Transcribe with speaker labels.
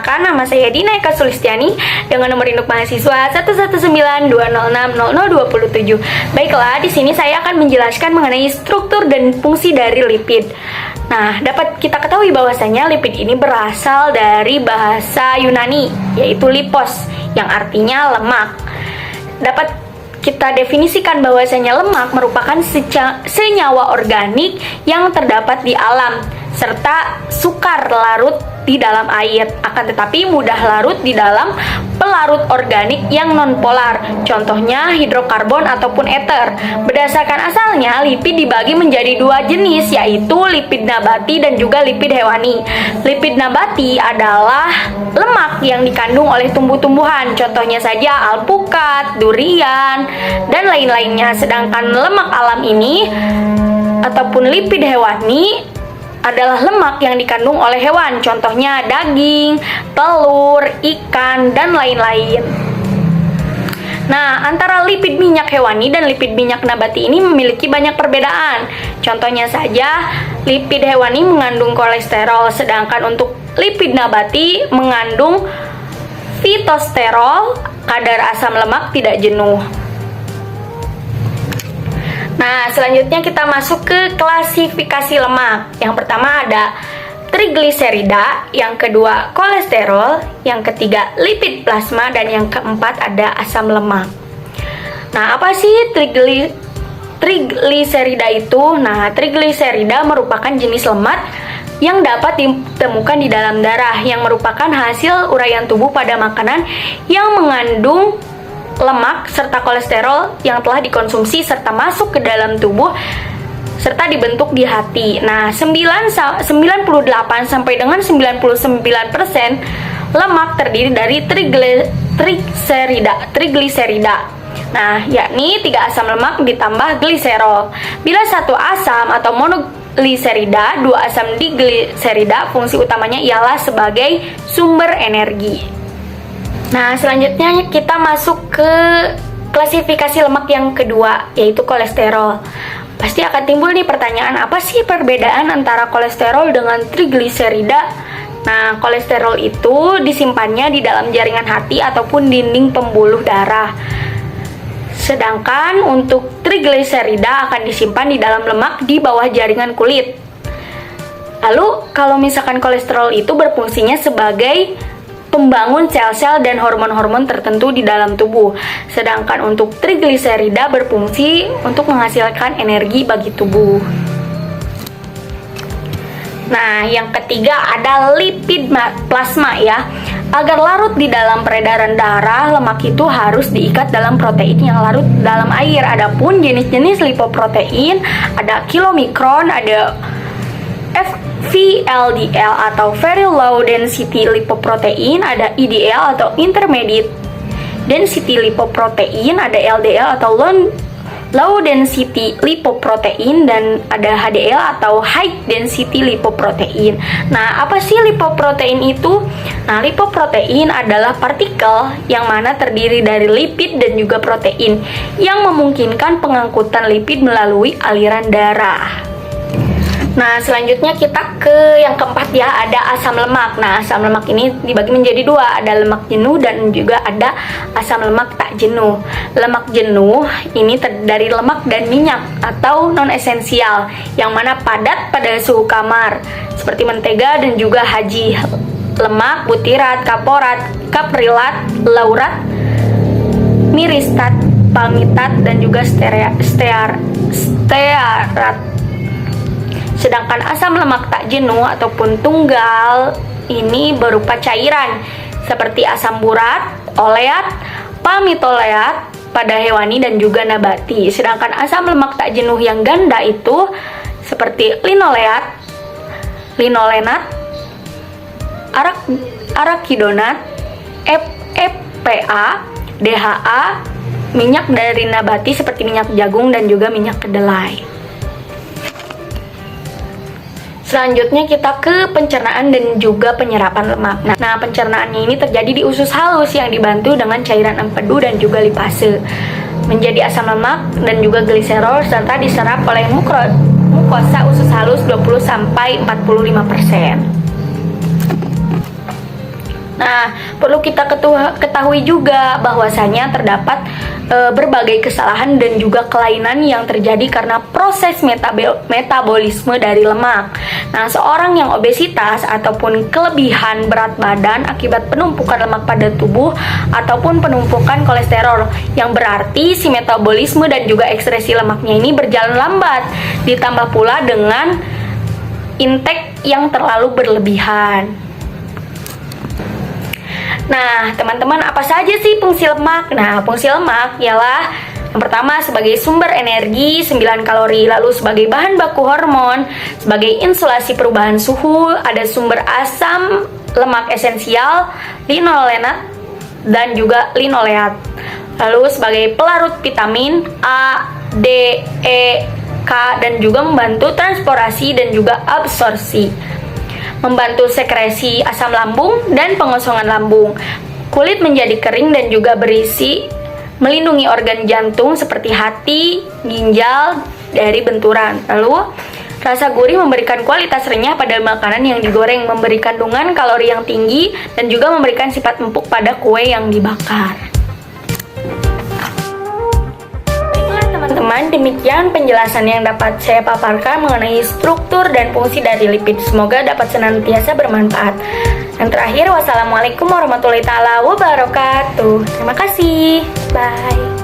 Speaker 1: perkenalkan, nama saya Dina Eka Sulistiani dengan nomor induk mahasiswa 11920600027. Baiklah, di sini saya akan menjelaskan mengenai struktur dan fungsi dari lipid. Nah, dapat kita ketahui bahwasanya lipid ini berasal dari bahasa Yunani, yaitu lipos, yang artinya lemak. Dapat kita definisikan bahwasanya lemak merupakan senyawa organik yang terdapat di alam, serta sukar larut di dalam air, akan tetapi mudah larut di dalam pelarut organik yang nonpolar, contohnya hidrokarbon ataupun ether. Berdasarkan asalnya, lipid dibagi menjadi dua jenis, yaitu lipid nabati dan juga lipid hewani. Lipid nabati adalah lemak yang dikandung oleh tumbuh-tumbuhan, contohnya saja alpukat, durian, dan lain-lainnya. Sedangkan lemak alam ini ataupun lipid hewani adalah lemak yang dikandung oleh hewan, contohnya daging, telur, ikan, dan lain-lain. Nah, antara lipid minyak hewani dan lipid minyak nabati ini memiliki banyak perbedaan. Contohnya saja, lipid hewani mengandung kolesterol, sedangkan untuk lipid nabati mengandung fitosterol, kadar asam lemak tidak jenuh. Nah, selanjutnya kita masuk ke klasifikasi lemak. Yang pertama ada trigliserida, yang kedua kolesterol, yang ketiga lipid plasma, dan yang keempat ada asam lemak. Nah, apa sih trigliserida itu? Nah, trigliserida merupakan jenis lemak yang dapat ditemukan di dalam darah, yang merupakan hasil uraian tubuh pada makanan yang mengandung lemak serta kolesterol yang telah dikonsumsi serta masuk ke dalam tubuh serta dibentuk di hati. Nah, 98 sampai dengan 99% lemak terdiri dari trigliserida. Nah, yakni 3 asam lemak ditambah gliserol. Bila satu asam atau monogliserida, 2 asam digliserida, fungsi utamanya ialah sebagai sumber energi. Nah, selanjutnya kita masuk ke klasifikasi lemak yang kedua, yaitu kolesterol. Pasti akan timbul nih pertanyaan, apa sih perbedaan antara kolesterol dengan trigliserida? Nah, kolesterol itu disimpannya di dalam jaringan hati ataupun dinding pembuluh darah. Sedangkan untuk trigliserida akan disimpan di dalam lemak di bawah jaringan kulit. Lalu, kalau misalkan kolesterol itu berfungsinya sebagai pembangun sel-sel dan hormon-hormon tertentu di dalam tubuh. Sedangkan untuk trigliserida berfungsi untuk menghasilkan energi bagi tubuh. Nah, yang ketiga ada lipid plasma ya. Agar larut di dalam peredaran darah, lemak itu harus diikat dalam protein yang larut dalam air. Adapun jenis-jenis lipoprotein ada kilomikron, ada VLDL atau very low density lipoprotein, ada IDL atau intermediate density lipoprotein, ada LDL atau low density lipoprotein, dan ada HDL atau high density lipoprotein. Nah, apa sih lipoprotein itu? Nah, lipoprotein adalah partikel yang mana terdiri dari lipid dan juga protein yang memungkinkan pengangkutan lipid melalui aliran darah. Nah, selanjutnya kita ke yang keempat ya, ada asam lemak. Nah, asam lemak ini dibagi menjadi dua, ada lemak jenuh dan juga ada asam lemak tak jenuh. Lemak jenuh ini dari lemak dan minyak atau non-esensial, yang mana padat pada suhu kamar, seperti mentega dan juga haji. Lemak butirat, kaprilat, laurat, miristat, palmitat, dan juga stearat. Sedangkan asam lemak tak jenuh ataupun tunggal ini berupa cairan seperti asam burat, oleat, palmitoleat pada hewani dan juga nabati. Sedangkan asam lemak tak jenuh yang ganda itu seperti linoleat, linolenat, arakidonat, EPA, DHA, minyak dari nabati seperti minyak jagung dan juga minyak kedelai. Selanjutnya kita ke pencernaan dan juga penyerapan lemak. Nah, pencernaannya ini terjadi di usus halus yang dibantu dengan cairan empedu dan juga lipase menjadi asam lemak dan juga gliserol, serta diserap oleh mukosa usus halus 20-45%. Nah, perlu kita ketahui juga bahwasanya terdapat berbagai kesalahan dan juga kelainan yang terjadi karena proses metabolisme dari lemak. Nah, seorang yang obesitas ataupun kelebihan berat badan akibat penumpukan lemak pada tubuh ataupun penumpukan kolesterol, yang berarti si metabolisme dan juga ekskresi lemaknya ini berjalan lambat, ditambah pula dengan intake yang terlalu berlebihan. Nah, teman-teman, apa saja sih fungsi lemak? Nah, fungsi lemak ialah yang pertama sebagai sumber energi 9 kalori, lalu sebagai bahan baku hormon, sebagai insulasi perubahan suhu, ada sumber asam lemak esensial, linolenat, dan juga linoleat. Lalu sebagai pelarut vitamin A, D, E, K, dan juga membantu transportasi dan juga absorpsi, membantu sekresi asam lambung dan pengosongan lambung. Kulit menjadi kering dan juga berisi, melindungi organ jantung seperti hati, ginjal dari benturan. Lalu, rasa gurih memberikan kualitas renyah pada makanan yang digoreng, memberi kandungan kalori yang tinggi, dan juga memberikan sifat empuk pada kue yang dibakar. Teman-teman, demikian penjelasan yang dapat saya paparkan mengenai struktur dan fungsi dari lipid. Semoga dapat senantiasa bermanfaat. Yang terakhir, wassalamualaikum warahmatullahi wabarakatuh. Terima kasih. Bye.